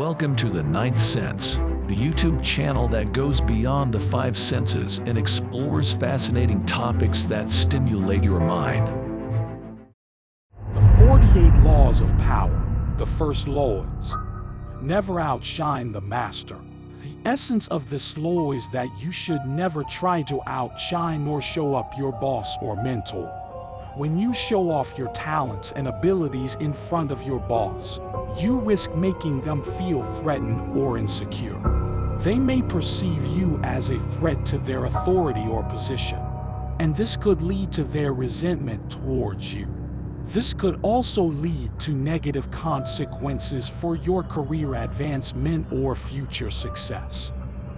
Welcome to the Ninth Sense, the YouTube channel that goes beyond the five senses and explores fascinating topics that stimulate your mind. The 48 Laws of Power. The first law is, never outshine the master. The essence of this law is that you should never try to outshine or show up your boss or mentor. When you show off your talents and abilities in front of your boss, you risk making them feel threatened or insecure. They may perceive you as a threat to their authority or position, and this could lead to their resentment towards you. This could also lead to negative consequences for your career advancement or future success.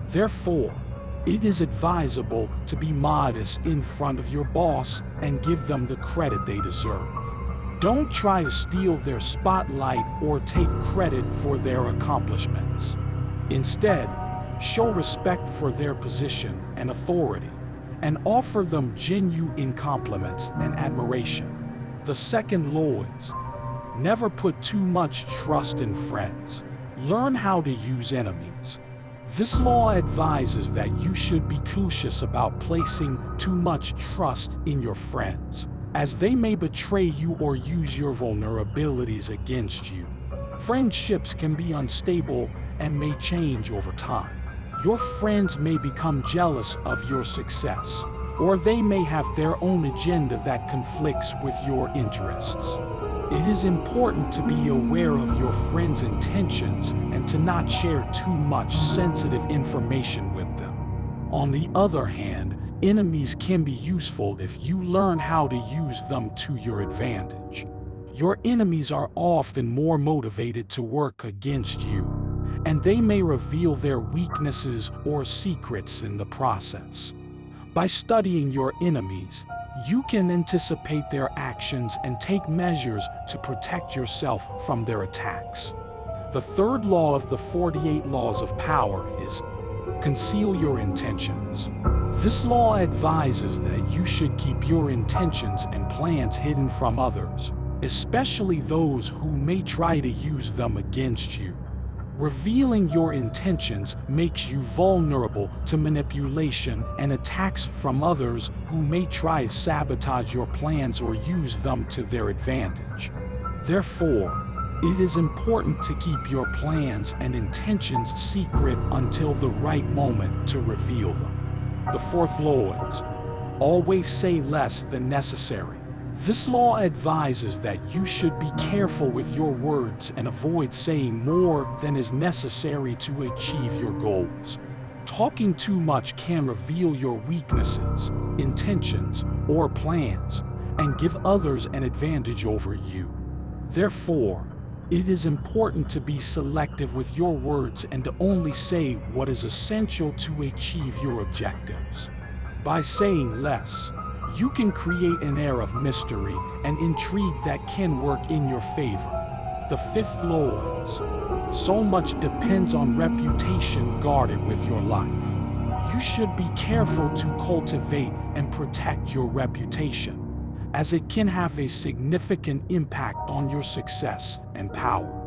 Therefore, it is advisable to be modest in front of your boss and give them the credit they deserve. Don't try to steal their spotlight or take credit for their accomplishments. Instead, show respect for their position and authority, and offer them genuine compliments and admiration. The second law is, never put too much trust in friends. Learn how to use enemies. This law advises that you should be cautious about placing too much trust in your friends, as they may betray you or use your vulnerabilities against you. Friendships can be unstable and may change over time. Your friends may become jealous of your success, or they may have their own agenda that conflicts with your interests. It is important to be aware of your friends' intentions and to not share too much sensitive information with them. On the other hand, enemies can be useful if you learn how to use them to your advantage. Your enemies are often more motivated to work against you, and they may reveal their weaknesses or secrets in the process. By studying your enemies, you can anticipate their actions and take measures to protect yourself from their attacks. The third law of the 48 Laws of Power is, conceal your intentions. This law advises that you should keep your intentions and plans hidden from others, especially those who may try to use them against you. Revealing your intentions makes you vulnerable to manipulation and attacks from others who may try to sabotage your plans or use them to their advantage. Therefore, it is important to keep your plans and intentions secret until the right moment to reveal them. The fourth law is, always say less than necessary. This law advises that you should be careful with your words and avoid saying more than is necessary to achieve your goals. Talking too much can reveal your weaknesses, intentions, or plans, and give others an advantage over you. Therefore, it is important to be selective with your words and to only say what is essential to achieve your objectives. By saying less, you can create an air of mystery and intrigue that can work in your favor. The fifth law is, so much depends on reputation guarded with your life. You should be careful to cultivate and protect your reputation, as it can have a significant impact on your success and power.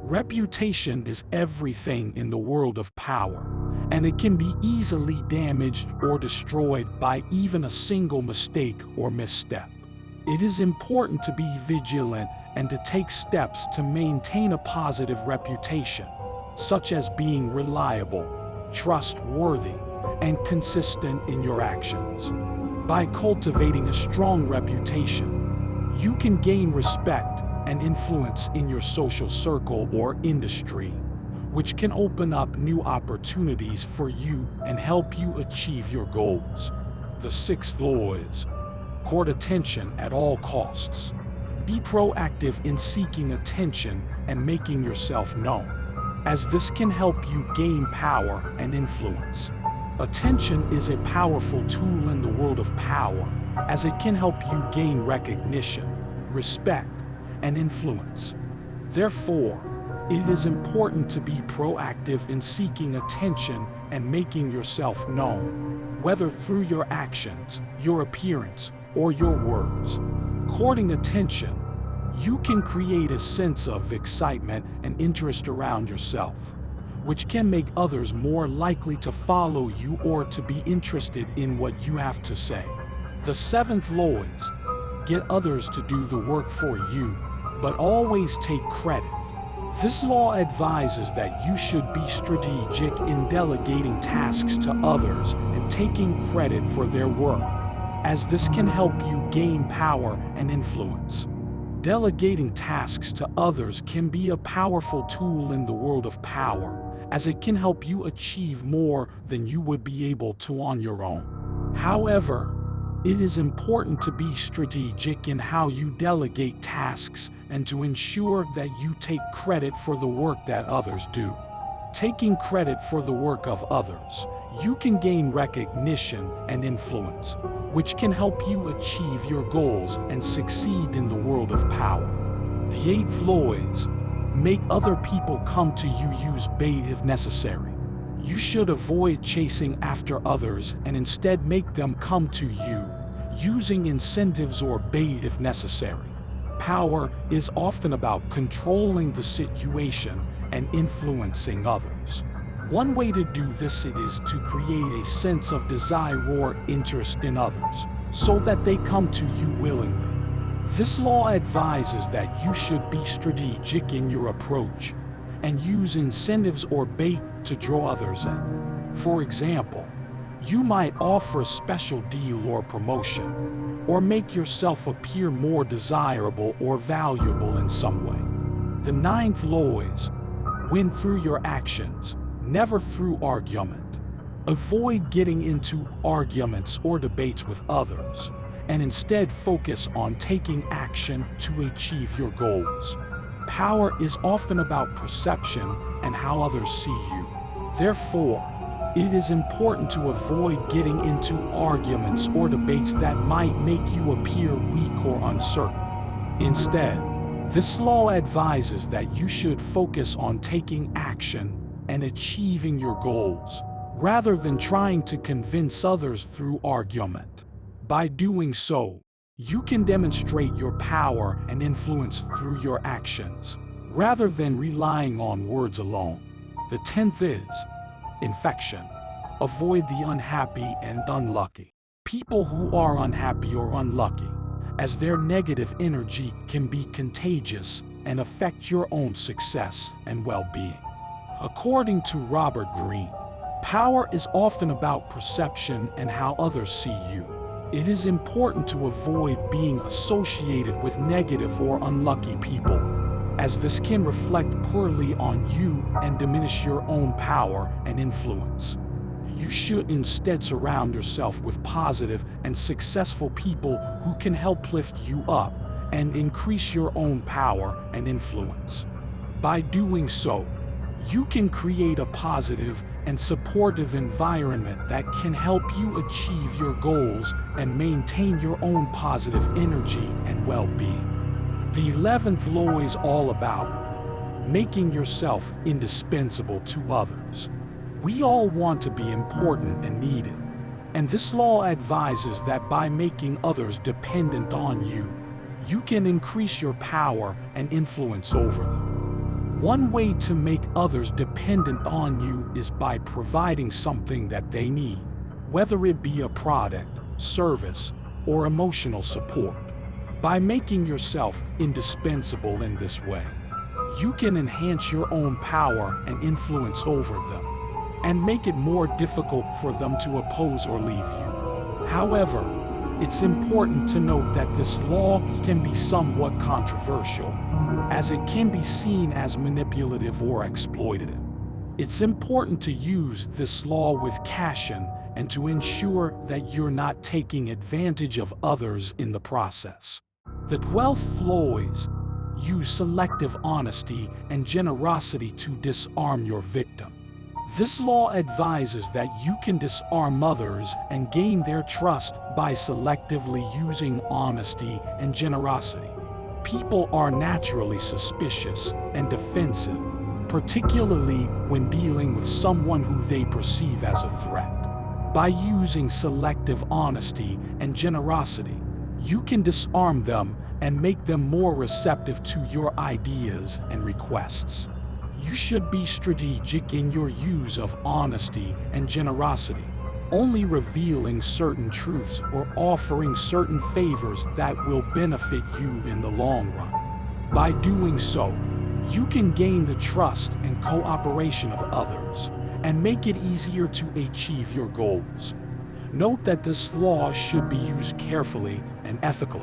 Reputation is everything in the world of power, and it can be easily damaged or destroyed by even a single mistake or misstep. It is important to be vigilant and to take steps to maintain a positive reputation, such as being reliable, trustworthy, and consistent in your actions. By cultivating a strong reputation, you can gain respect and influence in your social circle or industry, which can open up new opportunities for you and help you achieve your goals. The sixth law is, court attention at all costs. Be proactive in seeking attention and making yourself known, as this can help you gain power and influence. Attention is a powerful tool in the world of power, as it can help you gain recognition, respect, and influence. Therefore, it is important to be proactive in seeking attention and making yourself known, whether through your actions, your appearance, or your words. Courting attention, you can create a sense of excitement and interest around yourself, which can make others more likely to follow you or to be interested in what you have to say. The seventh law is, get others to do the work for you, but always take credit. This law advises that you should be strategic in delegating tasks to others and taking credit for their work, as this can help you gain power and influence. Delegating tasks to others can be a powerful tool in the world of power, as it can help you achieve more than you would be able to on your own. However, it is important to be strategic in how you delegate tasks and to ensure that you take credit for the work that others do. Taking credit for the work of others, you can gain recognition and influence, which can help you achieve your goals and succeed in the world of power. The eighth law is, make other people come to you, use bait if necessary. You should avoid chasing after others and instead make them come to you, using incentives or bait if necessary. Power is often about controlling the situation and influencing others. One way to do this is to create a sense of desire or interest in others, so that they come to you willingly. This law advises that you should be strategic in your approach and use incentives or bait to draw others in. For example, you might offer a special deal or promotion, or make yourself appear more desirable or valuable in some way. The ninth law is, win through your actions, never through argument. Avoid getting into arguments or debates with others, and instead focus on taking action to achieve your goals. Power is often about perception and how others see you. Therefore, it is important to avoid getting into arguments or debates that might make you appear weak or uncertain. Instead, this law advises that you should focus on taking action and achieving your goals, rather than trying to convince others through argument. By doing so, you can demonstrate your power and influence through your actions, rather than relying on words alone. The 10th is, infection. Avoid the unhappy and unlucky. People who are unhappy or unlucky, as their negative energy can be contagious and affect your own success and well-being. According to Robert Greene, power is often about perception and how others see you. It is important to avoid being associated with negative or unlucky people, as this can reflect poorly on you and diminish your own power and influence. You should instead surround yourself with positive and successful people who can help lift you up and increase your own power and influence. By doing so, you can create a positive and supportive environment that can help you achieve your goals and maintain your own positive energy and well-being. The 11th law is all about making yourself indispensable to others. We all want to be important and needed, and this law advises that by making others dependent on you, you can increase your power and influence over them. One way to make others dependent on you is by providing something that they need, whether it be a product, service, or emotional support. By making yourself indispensable in this way, you can enhance your own power and influence over them, and make it more difficult for them to oppose or leave you. However, it's important to note that this law can be somewhat controversial, as it can be seen as manipulative or exploitative. It's important to use this law with caution and to ensure that you're not taking advantage of others in the process. The 12th law is, use selective honesty and generosity to disarm your victim. This law advises that you can disarm others and gain their trust by selectively using honesty and generosity. People are naturally suspicious and defensive, particularly when dealing with someone who they perceive as a threat. By using selective honesty and generosity, You can disarm them and make them more receptive to your ideas and requests. You should be strategic in your use of honesty and generosity, only revealing certain truths or offering certain favors that will benefit you in the long run. By doing so, you can gain the trust and cooperation of others and make it easier to achieve your goals. Note that this law should be used carefully and ethically.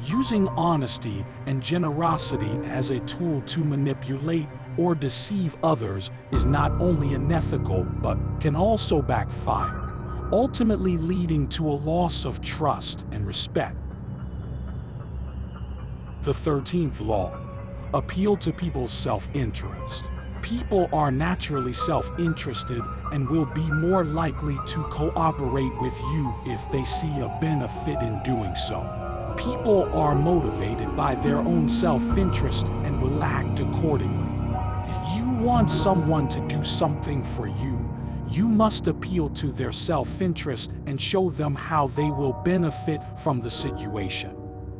Using honesty and generosity as a tool to manipulate or deceive others is not only unethical but can also backfire, ultimately leading to a loss of trust and respect. The 13th law: appeal to people's self-interest. People are naturally self-interested and will be more likely to cooperate with you if they see a benefit in doing so. People are motivated by their own self-interest and will act accordingly. If you want someone to do something for you, you must appeal to their self-interest and show them how they will benefit from the situation.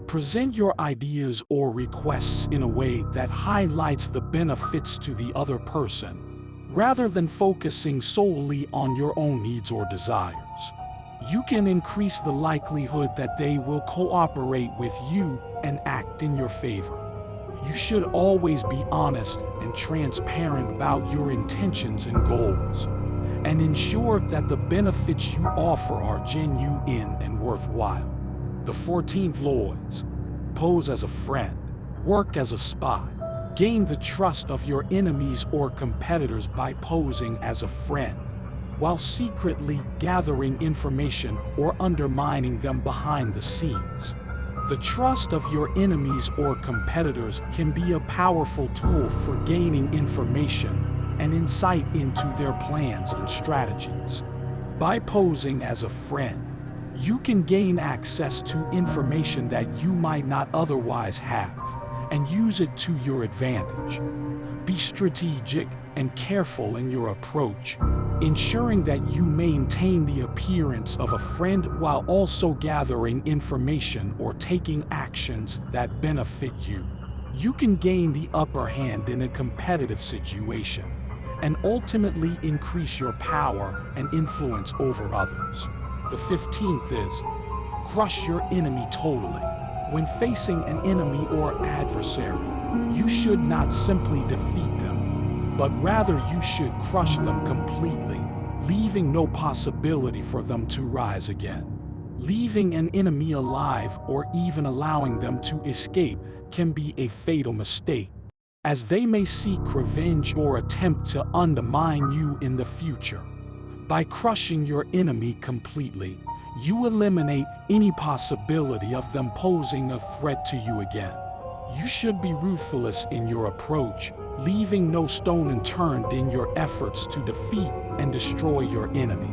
Present your ideas or requests in a way that highlights the benefits to the other person, rather than focusing solely on your own needs or desires. You can increase the likelihood that they will cooperate with you and act in your favor. You should always be honest and transparent about your intentions and goals, and ensure that the benefits you offer are genuine and worthwhile. The 14th law is: pose as a friend, work as a spy. Gain the trust of your enemies or competitors by posing as a friend, while secretly gathering information or undermining them behind the scenes. The trust of your enemies or competitors can be a powerful tool for gaining information and insight into their plans and strategies. By posing as a friend, you can gain access to information that you might not otherwise have and use it to your advantage. Be strategic and careful in your approach, ensuring that you maintain the appearance of a friend while also gathering information or taking actions that benefit you. You can gain the upper hand in a competitive situation and ultimately increase your power and influence over others. The 15th is: crush your enemy totally. When facing an enemy or adversary, you should not simply defeat them, but rather you should crush them completely, leaving no possibility for them to rise again. Leaving an enemy alive or even allowing them to escape can be a fatal mistake, as they may seek revenge or attempt to undermine you in the future. By crushing your enemy completely, you eliminate any possibility of them posing a threat to you again. You should be ruthless in your approach, leaving no stone unturned in your efforts to defeat and destroy your enemy.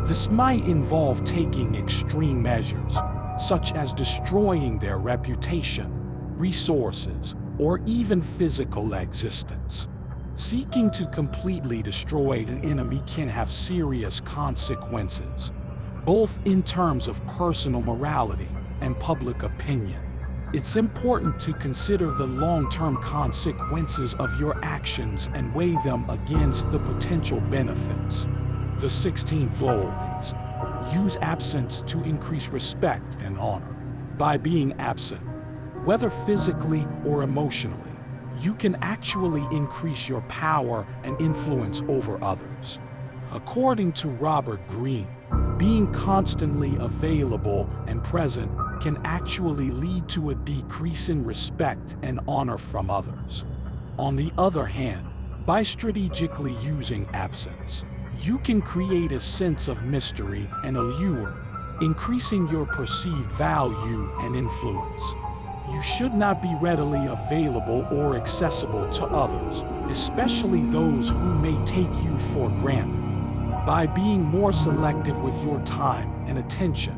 This might involve taking extreme measures, such as destroying their reputation, resources, or even physical existence. Seeking to completely destroy an enemy can have serious consequences, both in terms of personal morality and public opinion. It's important to consider the long-term consequences of your actions and weigh them against the potential benefits. The 16th law is: use absence to increase respect and honor. By being absent, whether physically or emotionally, you can actually increase your power and influence over others. According to Robert Greene, being constantly available and present can actually lead to a decrease in respect and honor from others. On the other hand, by strategically using absence, you can create a sense of mystery and allure, increasing your perceived value and influence. You should not be readily available or accessible to others, especially those who may take you for granted. By being more selective with your time and attention,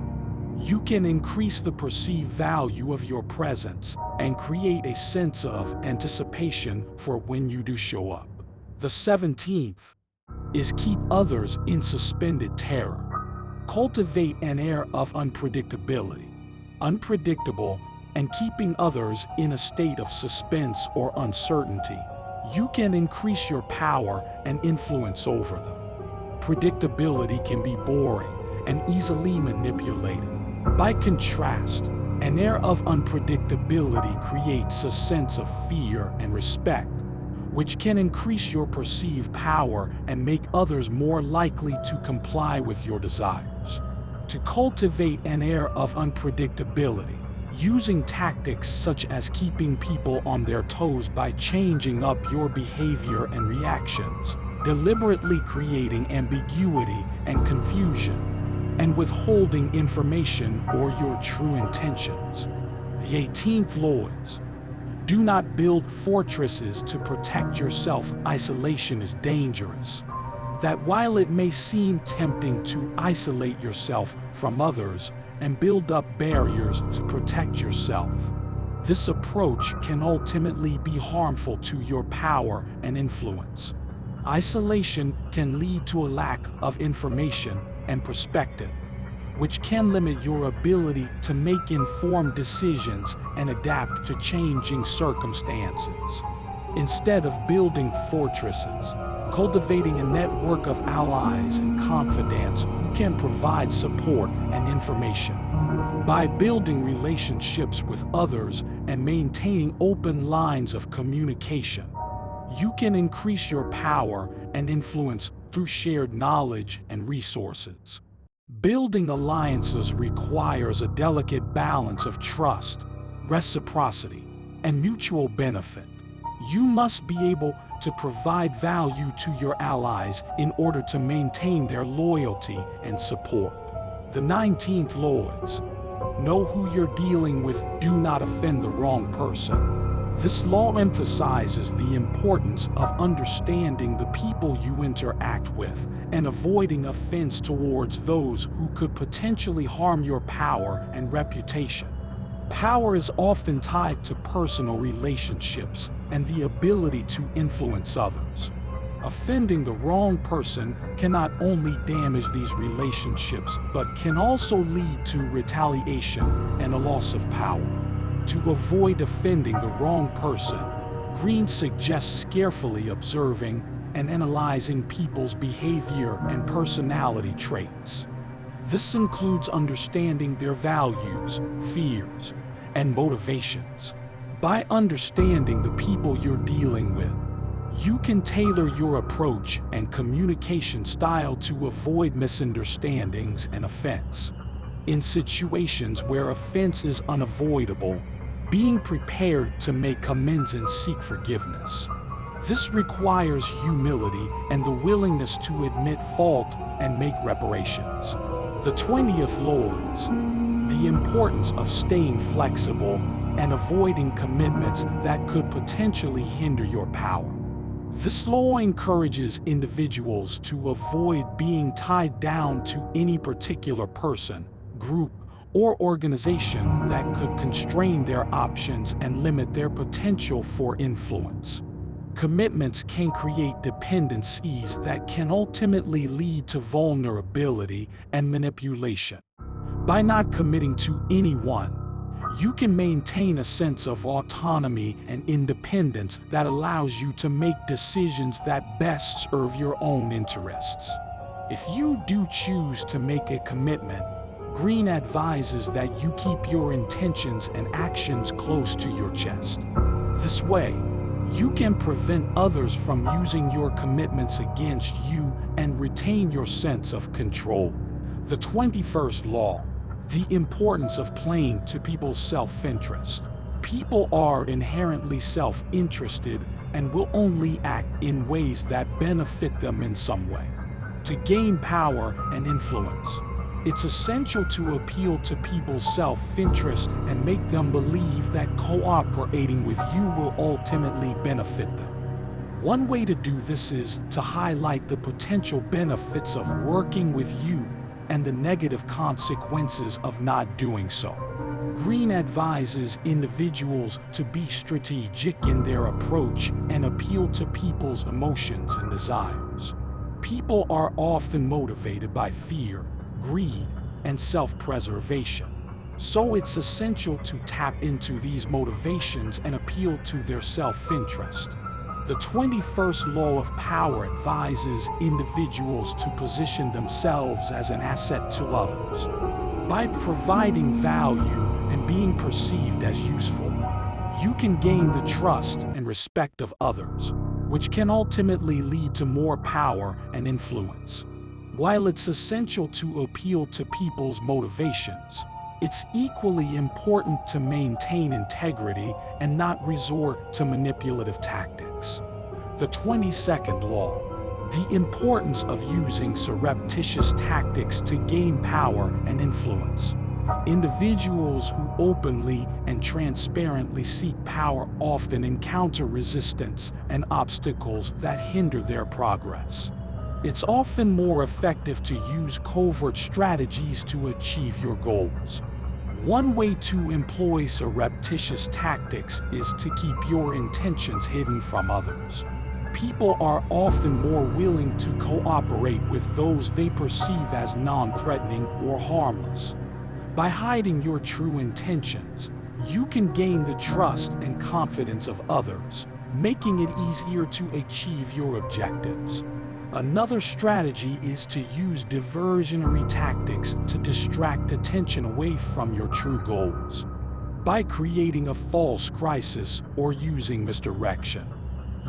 you can increase the perceived value of your presence and create a sense of anticipation for when you do show up. The 17th is: keep others in suspended terror. Cultivate an air of unpredictability. unpredictable, and keeping others in a state of suspense or uncertainty, you can increase your power and influence over them. Predictability can be boring and easily manipulated. By contrast, an air of unpredictability creates a sense of fear and respect, which can increase your perceived power and make others more likely to comply with your desires. To cultivate an air of unpredictability, using tactics such as keeping people on their toes by changing up your behavior and reactions, deliberately creating ambiguity and confusion, and withholding information or your true intentions. The 18th laws. Do not build fortresses to protect yourself. Isolation is dangerous. That while it may seem tempting to isolate yourself from others and build up barriers to protect yourself, this approach can ultimately be harmful to your power and influence. Isolation can lead to a lack of information and perspective, which can limit your ability to make informed decisions and adapt to changing circumstances. Instead of building fortresses, cultivating a network of allies and confidants who can provide support and information. By building relationships with others and maintaining open lines of communication, you can increase your power and influence through shared knowledge and resources. Building alliances requires a delicate balance of trust, reciprocity, and mutual benefit. You must be able to provide value to your allies in order to maintain their loyalty and support. The 19th laws. Know who you're dealing with. Do not offend the wrong person. This law emphasizes the importance of understanding the people you interact with and avoiding offense towards those who could potentially harm your power and reputation. Power is often tied to personal relationships and the ability to influence others. Offending the wrong person can not only damage these relationships, but can also lead to retaliation and a loss of power. To avoid offending the wrong person, Greene suggests carefully observing and analyzing people's behavior and personality traits. This includes understanding their values, fears, and motivations. By understanding the people you're dealing with, you can tailor your approach and communication style to avoid misunderstandings and offense. In situations where offense is unavoidable, being prepared to make amends and seek forgiveness. This requires humility and the willingness to admit fault and make reparations. The 20th laws. The importance of staying flexible and avoiding commitments that could potentially hinder your power. This law encourages individuals to avoid being tied down to any particular person, group, or organization that could constrain their options and limit their potential for influence. Commitments can create dependencies that can ultimately lead to vulnerability and manipulation. By not committing to anyone, you can maintain a sense of autonomy and independence that allows you to make decisions that best serve your own interests. If you do choose to make a commitment, Greene advises that you keep your intentions and actions close to your chest. This way, you can prevent others from using your commitments against you and retain your sense of control. The 21st law. The importance of playing to people's self-interest. People are inherently self-interested and will only act in ways that benefit them in some way. To gain power and influence, it's essential to appeal to people's self-interest and make them believe that cooperating with you will ultimately benefit them. One way to do this is to highlight the potential benefits of working with you and the negative consequences of not doing so. Greene advises individuals to be strategic in their approach and appeal to people's emotions and desires. People are often motivated by fear, greed, and self-preservation. So it's essential to tap into these motivations and appeal to their self-interest. The 21st law of power advises individuals to position themselves as an asset to others. By providing value and being perceived as useful, you can gain the trust and respect of others, which can ultimately lead to more power and influence. While it's essential to appeal to people's motivations, it's equally important to maintain integrity and not resort to manipulative tactics. The 22nd law, the importance of using surreptitious tactics to gain power and influence. Individuals who openly and transparently seek power often encounter resistance and obstacles that hinder their progress. It's often more effective to use covert strategies to achieve your goals. One way to employ surreptitious tactics is to keep your intentions hidden from others. People are often more willing to cooperate with those they perceive as non-threatening or harmless. By hiding your true intentions, you can gain the trust and confidence of others, making it easier to achieve your objectives. Another strategy is to use diversionary tactics to distract attention away from your true goals. By creating a false crisis or using misdirection,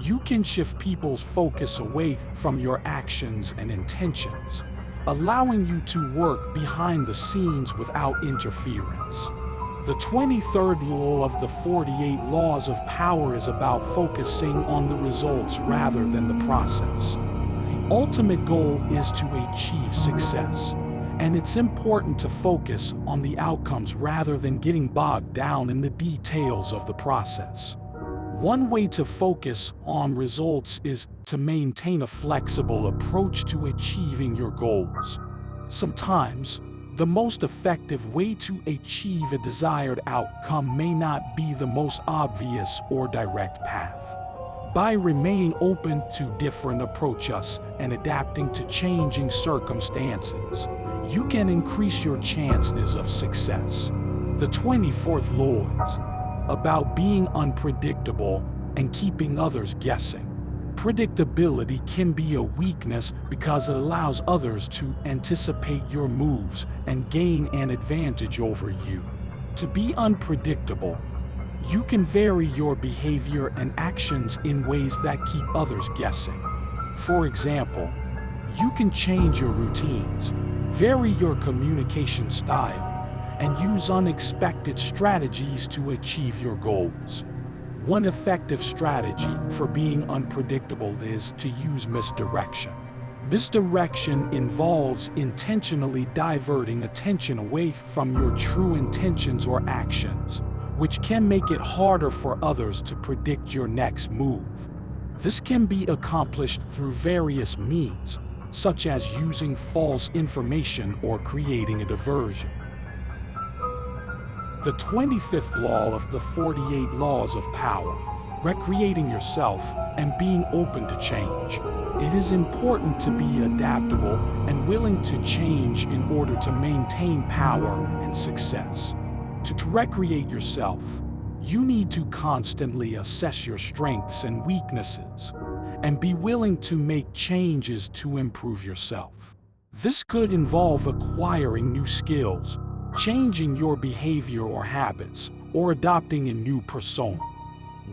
you can shift people's focus away from your actions and intentions, allowing you to work behind the scenes without interference. The 23rd law of the 48 laws of power is about focusing on the results rather than the process. The ultimate goal is to achieve success, and it's important to focus on the outcomes rather than getting bogged down in the details of the process. One way to focus on results is to maintain a flexible approach to achieving your goals. Sometimes, the most effective way to achieve a desired outcome may not be the most obvious or direct path. By remaining open to different approaches and adapting to changing circumstances, you can increase your chances of success. The 24th law is about being unpredictable and keeping others guessing. Predictability can be a weakness because it allows others to anticipate your moves and gain an advantage over you. To be unpredictable, you can vary your behavior and actions in ways that keep others guessing. For example, you can change your routines, vary your communication style, and use unexpected strategies to achieve your goals. One effective strategy for being unpredictable is to use misdirection. Misdirection involves intentionally diverting attention away from your true intentions or actions, which can make it harder for others to predict your next move. This can be accomplished through various means, such as using false information or creating a diversion. The 25th law of the 48 laws of power, recreating yourself and being open to change. It is important to be adaptable and willing to change in order to maintain power and success. To recreate yourself, you need to constantly assess your strengths and weaknesses and be willing to make changes to improve yourself. This could involve acquiring new skills, changing your behavior or habits, or adopting a new persona.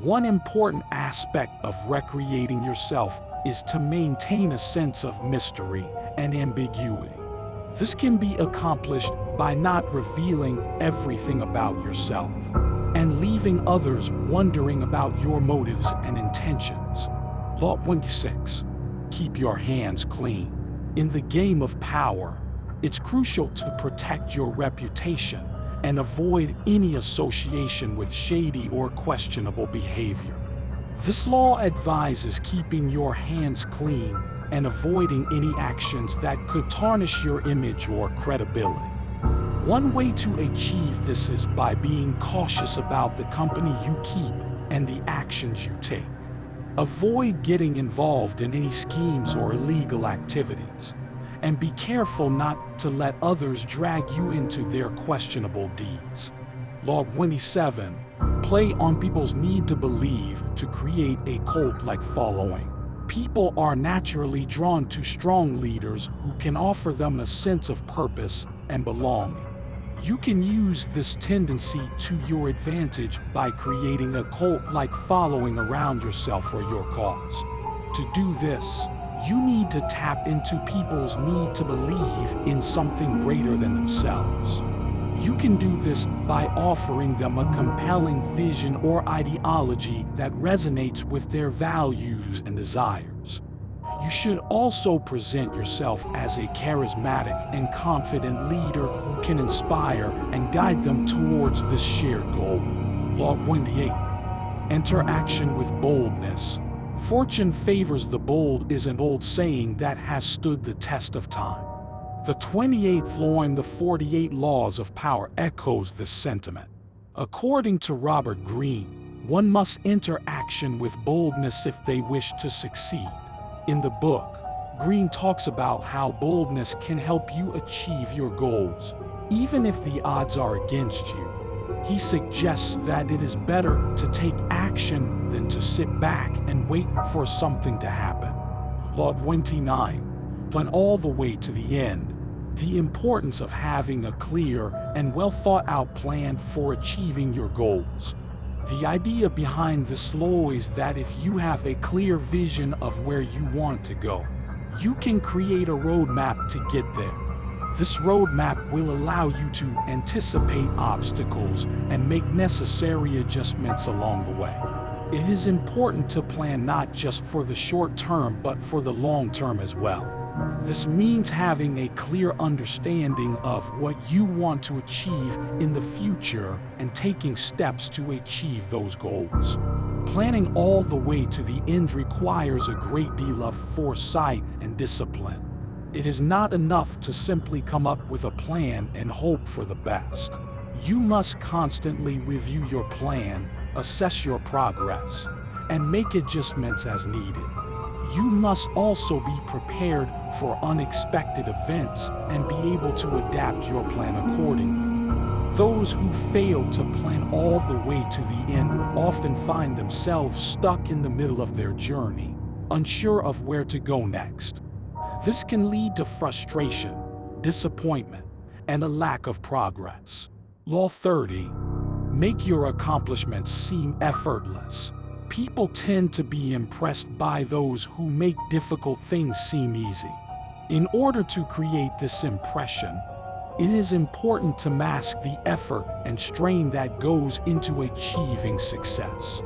One important aspect of recreating yourself is to maintain a sense of mystery and ambiguity. This can be accomplished by not revealing everything about yourself and leaving others wondering about your motives and intentions. Law 26. Keep your hands clean. In the game of power, it's crucial to protect your reputation and avoid any association with shady or questionable behavior. This law advises keeping your hands clean and avoiding any actions that could tarnish your image or credibility. One way to achieve this is by being cautious about the company you keep and the actions you take. Avoid getting involved in any schemes or illegal activities, and be careful not to let others drag you into their questionable deeds. Law 27. Play on people's need to believe to create a cult-like following. People are naturally drawn to strong leaders who can offer them a sense of purpose and belonging. You can use this tendency to your advantage by creating a cult-like following around yourself or your cause. To do this, you need to tap into people's need to believe in something greater than themselves. You can do this by offering them a compelling vision or ideology that resonates with their values and desires. You should also present yourself as a charismatic and confident leader who can inspire and guide them towards this shared goal. Law 28. Enter action with boldness. Fortune favors the bold is an old saying that has stood the test of time. The 28th law in the 48 laws of power echoes this sentiment. According to Robert Greene, one must enter action with boldness if they wish to succeed. In the book, Greene talks about how boldness can help you achieve your goals, even if the odds are against you. He suggests that it is better to take action than to sit back and wait for something to happen. Law 29. Plan all the way to the end. The importance of having a clear and well-thought-out plan for achieving your goals. The idea behind this law is that if you have a clear vision of where you want to go, you can create a roadmap to get there. This roadmap will allow you to anticipate obstacles and make necessary adjustments along the way. It is important to plan not just for the short term but for the long term as well. This means having a clear understanding of what you want to achieve in the future and taking steps to achieve those goals. Planning all the way to the end requires a great deal of foresight and discipline. It is not enough to simply come up with a plan and hope for the best. You must constantly review your plan, assess your progress, and make adjustments as needed. You must also be prepared for unexpected events and be able to adapt your plan accordingly. Those who fail to plan all the way to the end often find themselves stuck in the middle of their journey, unsure of where to go next. This can lead to frustration, disappointment, and a lack of progress. Law 30. Make your accomplishments seem effortless. People tend to be impressed by those who make difficult things seem easy. In order to create this impression, it is important to mask the effort and strain that goes into achieving success.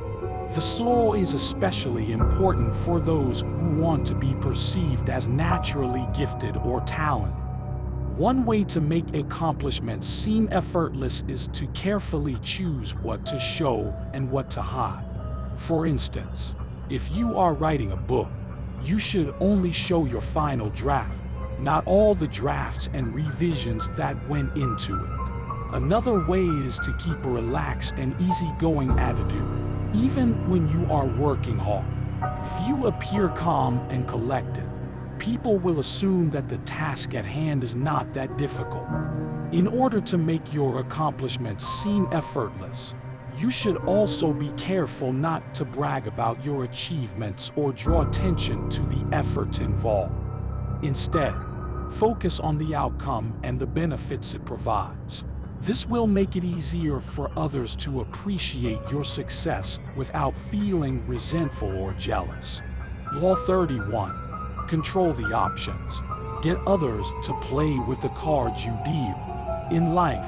This law is especially important for those who want to be perceived as naturally gifted or talented. One way to make accomplishments seem effortless is to carefully choose what to show and what to hide. For instance, if you are writing a book, you should only show your final draft, not all the drafts and revisions that went into it. Another way is to keep a relaxed and easygoing attitude, even when you are working hard. If you appear calm and collected, people will assume that the task at hand is not that difficult. In order to make your accomplishments seem effortless, you should also be careful not to brag about your achievements or draw attention to the efforts involved. Instead, focus on the outcome and the benefits it provides. This will make it easier for others to appreciate your success without feeling resentful or jealous. Law 31. Control the options. Get others to play with the cards you deal. In life,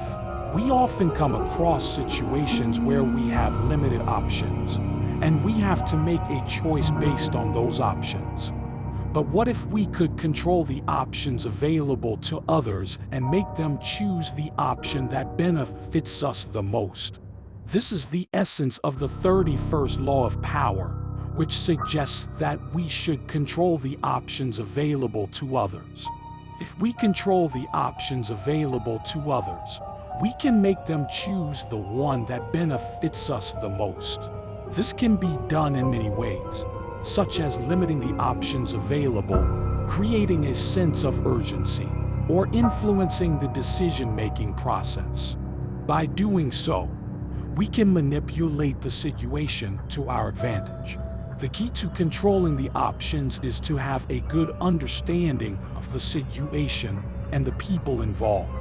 we often come across situations where we have limited options, and we have to make a choice based on those options. But what if we could control the options available to others and make them choose the option that benefits us the most? This is the essence of the 31st law of power, which suggests that we should control the options available to others. If we control the options available to others, we can make them choose the one that benefits us the most. This can be done in many ways, such as limiting the options available, creating a sense of urgency, or influencing the decision-making process. By doing so, we can manipulate the situation to our advantage. The key to controlling the options is to have a good understanding of the situation and the people involved.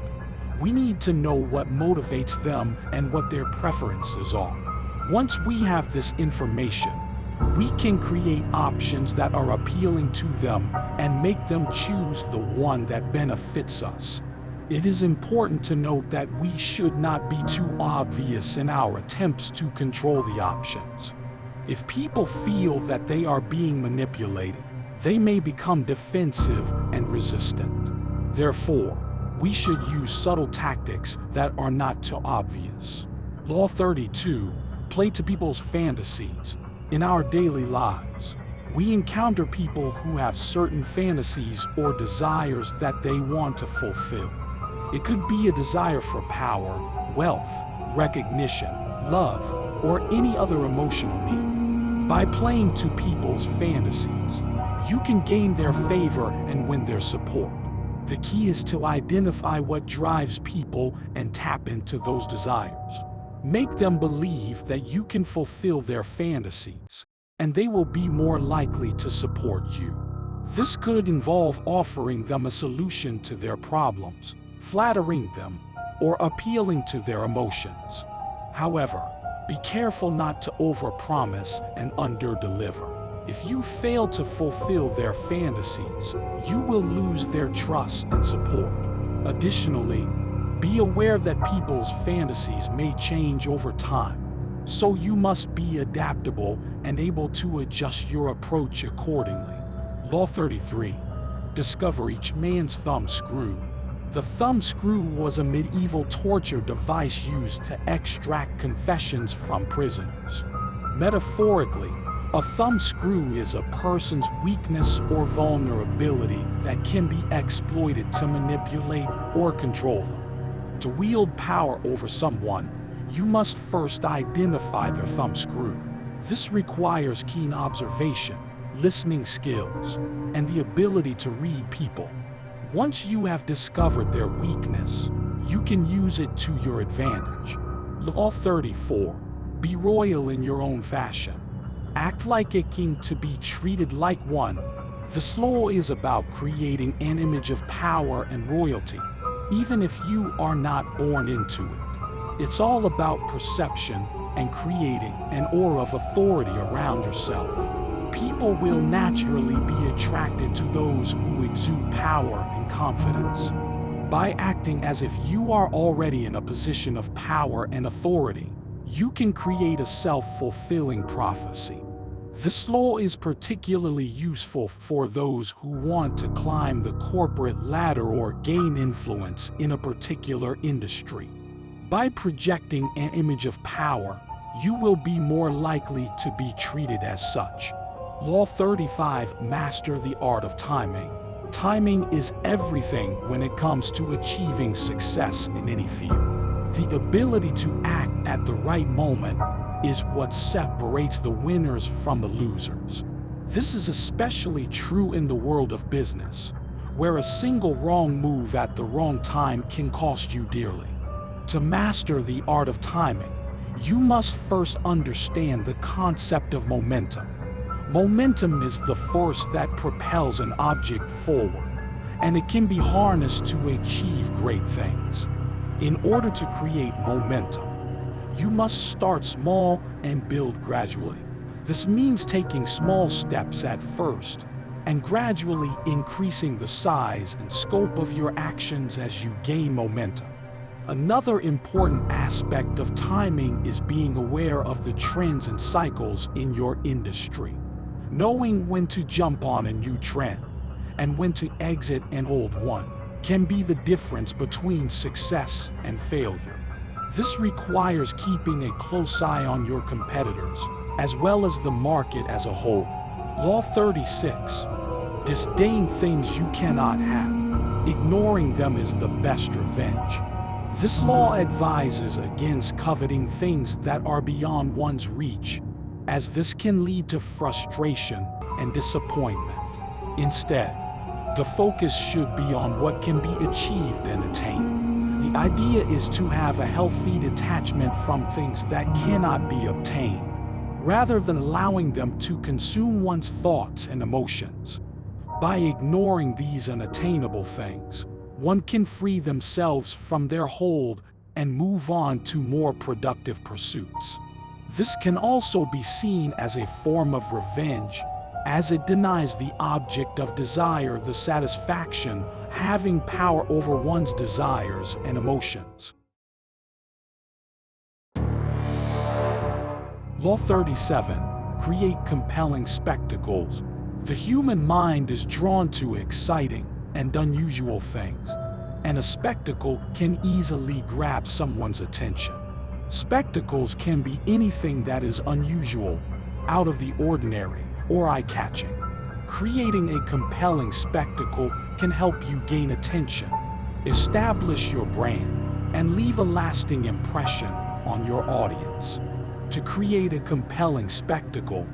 We need to know what motivates them and what their preferences are. Once we have this information, we can create options that are appealing to them and make them choose the one that benefits us. It is important to note that we should not be too obvious in our attempts to control the options. If people feel that they are being manipulated, they may become defensive and resistant. Therefore, we should use subtle tactics that are not too obvious. Law 32, play to people's fantasies. In our daily lives, we encounter people who have certain fantasies or desires that they want to fulfill. It could be a desire for power, wealth, recognition, love, or any other emotional need. By playing to people's fantasies, you can gain their favor and win their support. The key is to identify what drives people and tap into those desires. Make them believe that you can fulfill their fantasies, and they will be more likely to support you. This could involve offering them a solution to their problems, flattering them, or appealing to their emotions. However, be careful not to overpromise and underdeliver. If you fail to fulfill their fantasies, you will lose their trust and support. Additionally, be aware that people's fantasies may change over time, so you must be adaptable and able to adjust your approach accordingly. Law 33. Discover each man's thumb screw. The thumb screw was a medieval torture device used to extract confessions from prisoners. Metaphorically, a thumb screw is a person's weakness or vulnerability that can be exploited to manipulate or control them. To wield power over someone, you must first identify their thumb screw. This requires keen observation, listening skills, and the ability to read people. Once you have discovered their weakness, you can use it to your advantage. Law 34. Be royal in your own fashion. Act like a king to be treated like one. This law is about creating an image of power and royalty, even if you are not born into it. It's all about perception and creating an aura of authority around yourself. People will naturally be attracted to those who exude power and confidence. By acting as if you are already in a position of power and authority, you can create a self-fulfilling prophecy. This law is particularly useful for those who want to climb the corporate ladder or gain influence in a particular industry. By projecting an image of power, you will be more likely to be treated as such. Law 35. Master the art of timing. Timing is everything when it comes to achieving success in any field. The ability to act at the right moment is what separates the winners from the losers. This is especially true in the world of business, where a single wrong move at the wrong time can cost you dearly. To master the art of timing, you must first understand the concept of momentum. Momentum is the force that propels an object forward, and it can be harnessed to achieve great things. In order to create momentum, you must start small and build gradually. This means taking small steps at first and gradually increasing the size and scope of your actions as you gain momentum. Another important aspect of timing is being aware of the trends and cycles in your industry. Knowing when to jump on a new trend and when to exit an old one can be the difference between success and failure. This requires keeping a close eye on your competitors, as well as the market as a whole. Law 36. Disdain things you cannot have. Ignoring them is the best revenge. This law advises against coveting things that are beyond one's reach, as this can lead to frustration and disappointment. Instead, The focus should be on what can be achieved and attained. The idea is to have a healthy detachment from things that cannot be obtained, rather than allowing them to consume one's thoughts and emotions. By ignoring these unattainable things, one can free themselves from their hold and move on to more productive pursuits. This can also be seen as a form of revenge, as it denies the object of desire the satisfaction having power over one's desires and emotions. Law 37. Create compelling spectacles. The human mind is drawn to exciting and unusual things, and a spectacle can easily grab someone's attention. Spectacles can be anything that is unusual, out of the ordinary, or eye-catching. Creating a compelling spectacle can help you gain attention, establish your brand, and leave a lasting impression on your audience. To create a compelling spectacle,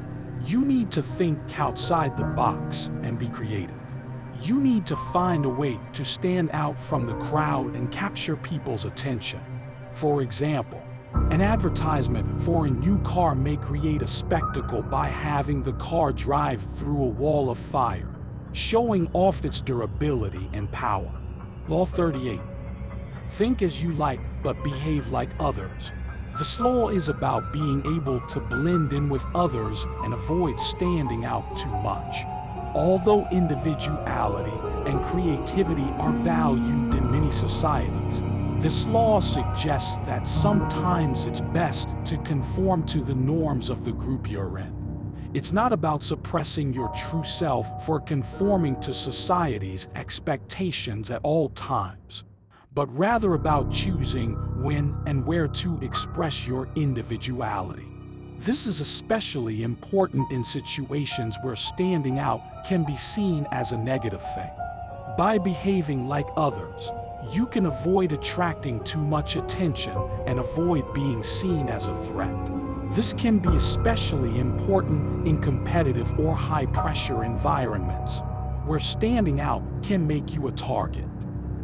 you need to think outside the box and be creative. You need to find a way to stand out from the crowd and capture people's attention. For example, an advertisement for a new car may create a spectacle by having the car drive through a wall of fire, showing off its durability and power. Law 38. Think as you like, but behave like others. This law is about being able to blend in with others and avoid standing out too much. Although individuality and creativity are valued in many societies, this law suggests that sometimes it's best to conform to the norms of the group you're in. It's not about suppressing your true self for conforming to society's expectations at all times, but rather about choosing when and where to express your individuality. This is especially important in situations where standing out can be seen as a negative thing. By behaving like others, you can avoid attracting too much attention and avoid being seen as a threat. This can be especially important in competitive or high-pressure environments, where standing out can make you a target.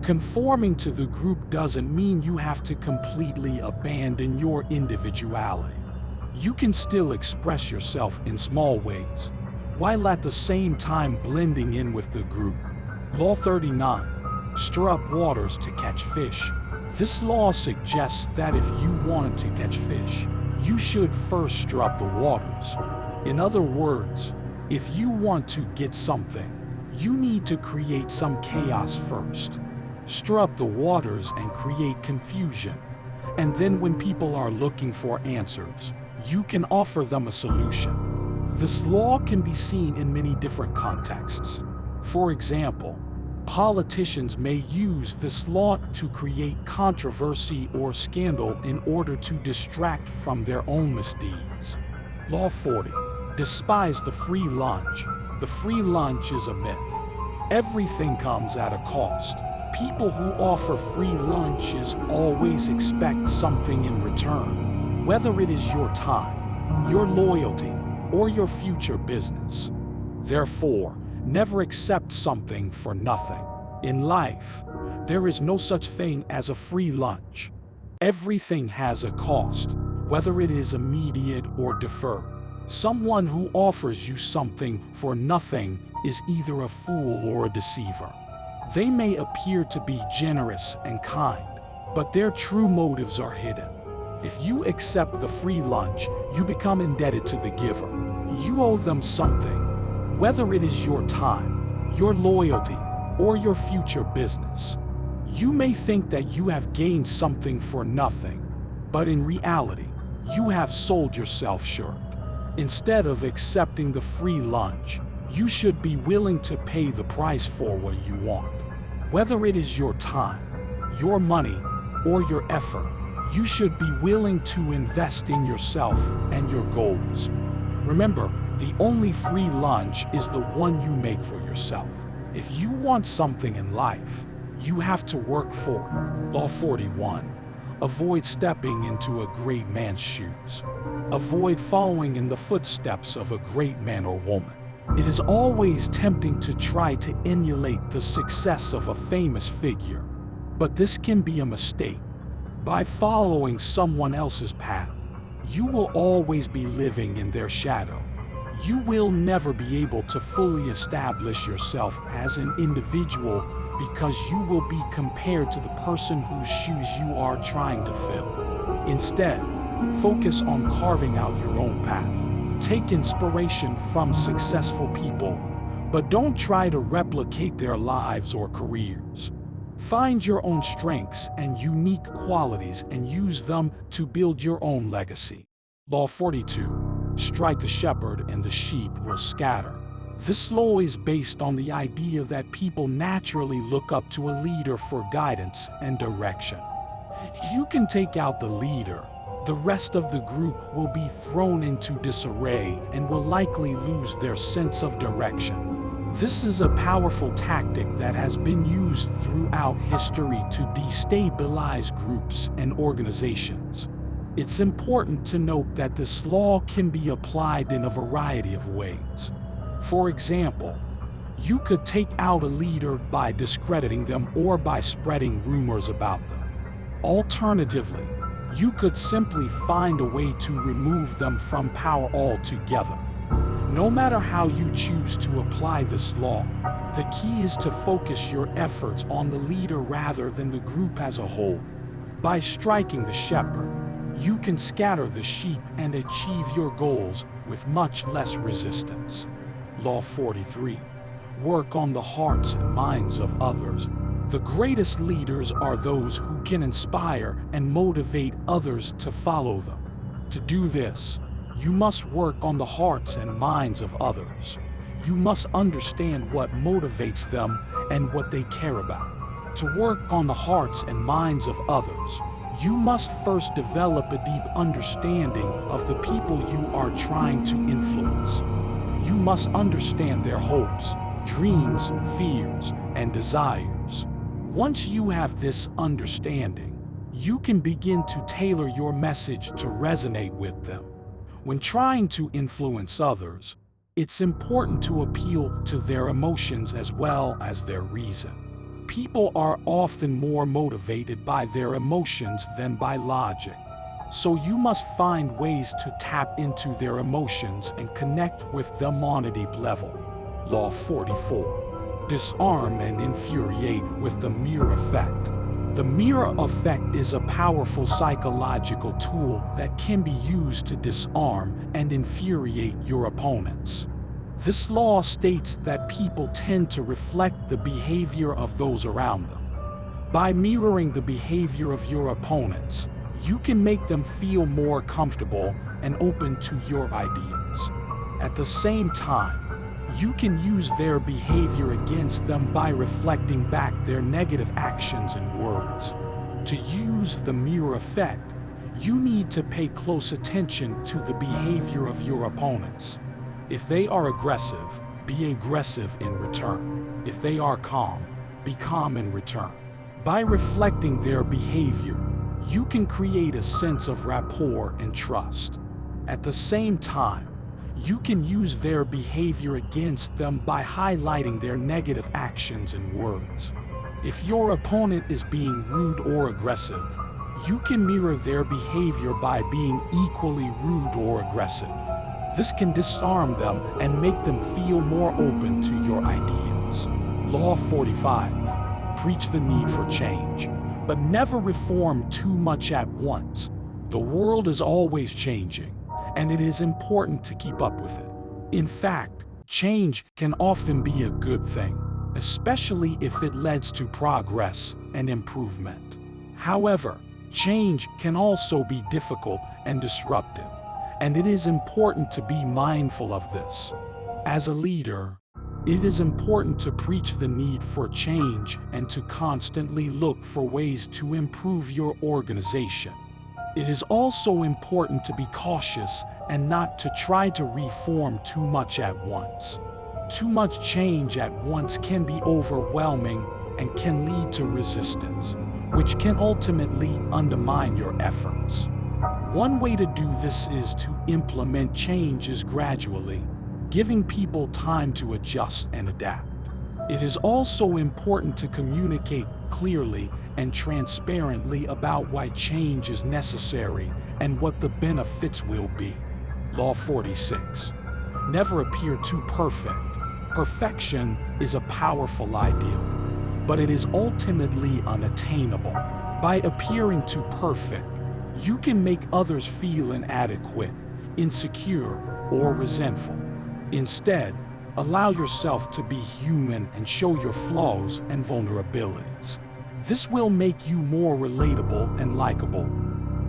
Conforming to the group doesn't mean you have to completely abandon your individuality. You can still express yourself in small ways, while at the same time blending in with the group. Law 39. Stir up waters to catch fish. This law suggests that if you wanted to catch fish, you should first stir up the waters. In other words, if you want to get something, you need to create some chaos first. Stir up the waters and create confusion. And then when people are looking for answers, you can offer them a solution. This law can be seen in many different contexts. For example, politicians may use this law to create controversy or scandal in order to distract from their own misdeeds. Law 40. Despise the free lunch. The free lunch is a myth. Everything comes at a cost. People who offer free lunches always expect something in return, whether it is your time, your loyalty, or your future business. Therefore, never accept something for nothing. In life, there is no such thing as a free lunch. Everything has a cost, whether it is immediate or deferred. Someone who offers you something for nothing is either a fool or a deceiver. They may appear to be generous and kind, but their true motives are hidden. If you accept the free lunch, you become indebted to the giver. You owe them something, whether it is your time, your loyalty, or your future business. You may think that you have gained something for nothing, but in reality, you have sold yourself short. Instead of accepting the free lunch, you should be willing to pay the price for what you want. Whether it is your time, your money, or your effort, you should be willing to invest in yourself and your goals. Remember, the only free lunch is the one you make for yourself. If you want something in life, you have to work for it. Law 41. Avoid stepping into a great man's shoes. Avoid following in the footsteps of a great man or woman. It is always tempting to try to emulate the success of a famous figure, but this can be a mistake. By following someone else's path, you will always be living in their shadow. You will never be able to fully establish yourself as an individual because you will be compared to the person whose shoes you are trying to fill. Instead, focus on carving out your own path. Take inspiration from successful people, but don't try to replicate their lives or careers. Find your own strengths and unique qualities and use them to build your own legacy. Law 42. Strike the shepherd and the sheep will scatter. This law is based on the idea that people naturally look up to a leader for guidance and direction. You can take out the leader. The rest of the group will be thrown into disarray and will likely lose their sense of direction. This is a powerful tactic that has been used throughout history to destabilize groups and organizations. It's important to note that this law can be applied in a variety of ways. For example, you could take out a leader by discrediting them or by spreading rumors about them. Alternatively, you could simply find a way to remove them from power altogether. No matter how you choose to apply this law, the key is to focus your efforts on the leader rather than the group as a whole. By striking the shepherd, you can scatter the sheep and achieve your goals with much less resistance. Law 43. Work on the hearts and minds of others. The greatest leaders are those who can inspire and motivate others to follow them. To do this, you must work on the hearts and minds of others. You must understand what motivates them and what they care about. To work on the hearts and minds of others, you must first develop a deep understanding of the people you are trying to influence. You must understand their hopes, dreams, fears, and desires. Once you have this understanding, you can begin to tailor your message to resonate with them. When trying to influence others, it's important to appeal to their emotions as well as their reason. People are often more motivated by their emotions than by logic. So you must find ways to tap into their emotions and connect with them on a deep level. Law 44. Disarm and infuriate with the mirror effect. The mirror effect is a powerful psychological tool that can be used to disarm and infuriate your opponents. This law states that people tend to reflect the behavior of those around them. By mirroring the behavior of your opponents, you can make them feel more comfortable and open to your ideas. At the same time, you can use their behavior against them by reflecting back their negative actions and words. To use the mirror effect, you need to pay close attention to the behavior of your opponents. If they are aggressive, be aggressive in return. If they are calm, be calm in return. By reflecting their behavior, you can create a sense of rapport and trust. At the same time, you can use their behavior against them by highlighting their negative actions and words. If your opponent is being rude or aggressive, you can mirror their behavior by being equally rude or aggressive. This can disarm them and make them feel more open to your ideas. Law 45. Preach the need for change, but never reform too much at once. The world is always changing, and it is important to keep up with it. In fact, change can often be a good thing, especially if it leads to progress and improvement. However, change can also be difficult and disruptive, and it is important to be mindful of this. As a leader, it is important to preach the need for change and to constantly look for ways to improve your organization. It is also important to be cautious and not to try to reform too much at once. Too much change at once can be overwhelming and can lead to resistance, which can ultimately undermine your efforts. One way to do this is to implement changes gradually. giving people time to adjust and adapt. It is also important to communicate clearly and transparently about why change is necessary and what the benefits will be. Law 46. Never appear too perfect. Perfection is a powerful ideal, but it is ultimately unattainable. By appearing too perfect, you can make others feel inadequate, insecure, or resentful. Instead, allow yourself to be human and show your flaws and vulnerabilities. This will make you more relatable and likable,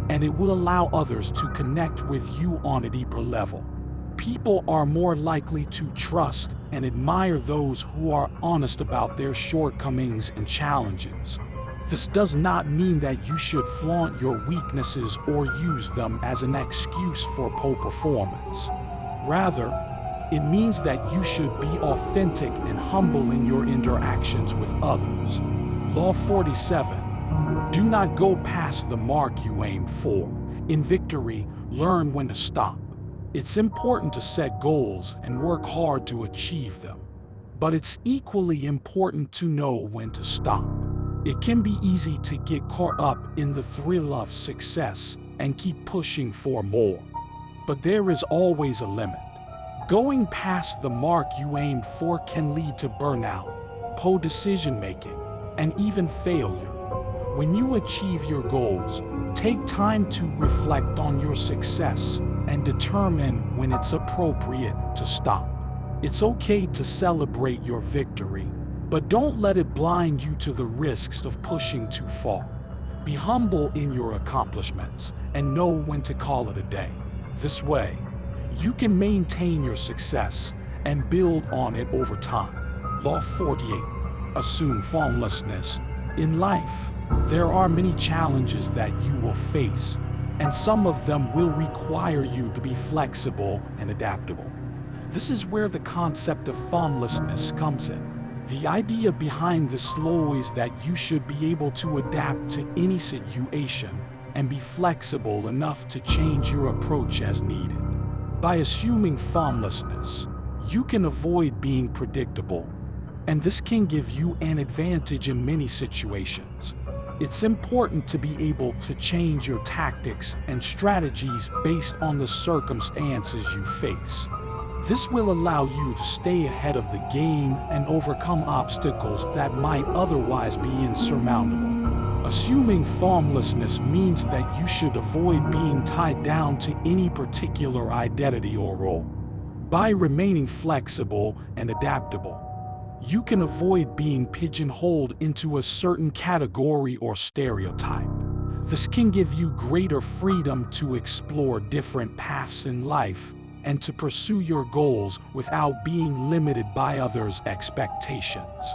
and it will allow others to connect with you on a deeper level. People are more likely to trust and admire those who are honest about their shortcomings and challenges. This does not mean that you should flaunt your weaknesses or use them as an excuse for poor performance. Rather, it means that you should be authentic and humble in your interactions with others. Law 47. Do not go past the mark you aimed for. In victory, learn when to stop. It's important to set goals and work hard to achieve them, but it's equally important to know when to stop. It can be easy to get caught up in the thrill of success and keep pushing for more, but there is always a limit. Going past the mark you aimed for can lead to burnout, poor decision-making, and even failure. When you achieve your goals, take time to reflect on your success and determine when it's appropriate to stop. It's okay to celebrate your victory, but don't let it blind you to the risks of pushing too far. Be humble in your accomplishments and know when to call it a day. This way, you can maintain your success and build on it over time. Law 48. Assume formlessness. In life, there are many challenges that you will face, and some of them will require you to be flexible and adaptable. This is where the concept of formlessness comes in. The idea behind this law is that you should be able to adapt to any situation and be flexible enough to change your approach as needed. By assuming formlessness, you can avoid being predictable, and this can give you an advantage in many situations. It's important to be able to change your tactics and strategies based on the circumstances you face. This will allow you to stay ahead of the game and overcome obstacles that might otherwise be insurmountable. Assuming formlessness means that you should avoid being tied down to any particular identity or role. By remaining flexible and adaptable, you can avoid being pigeonholed into a certain category or stereotype. This can give you greater freedom to explore different paths in life and to pursue your goals without being limited by others' expectations.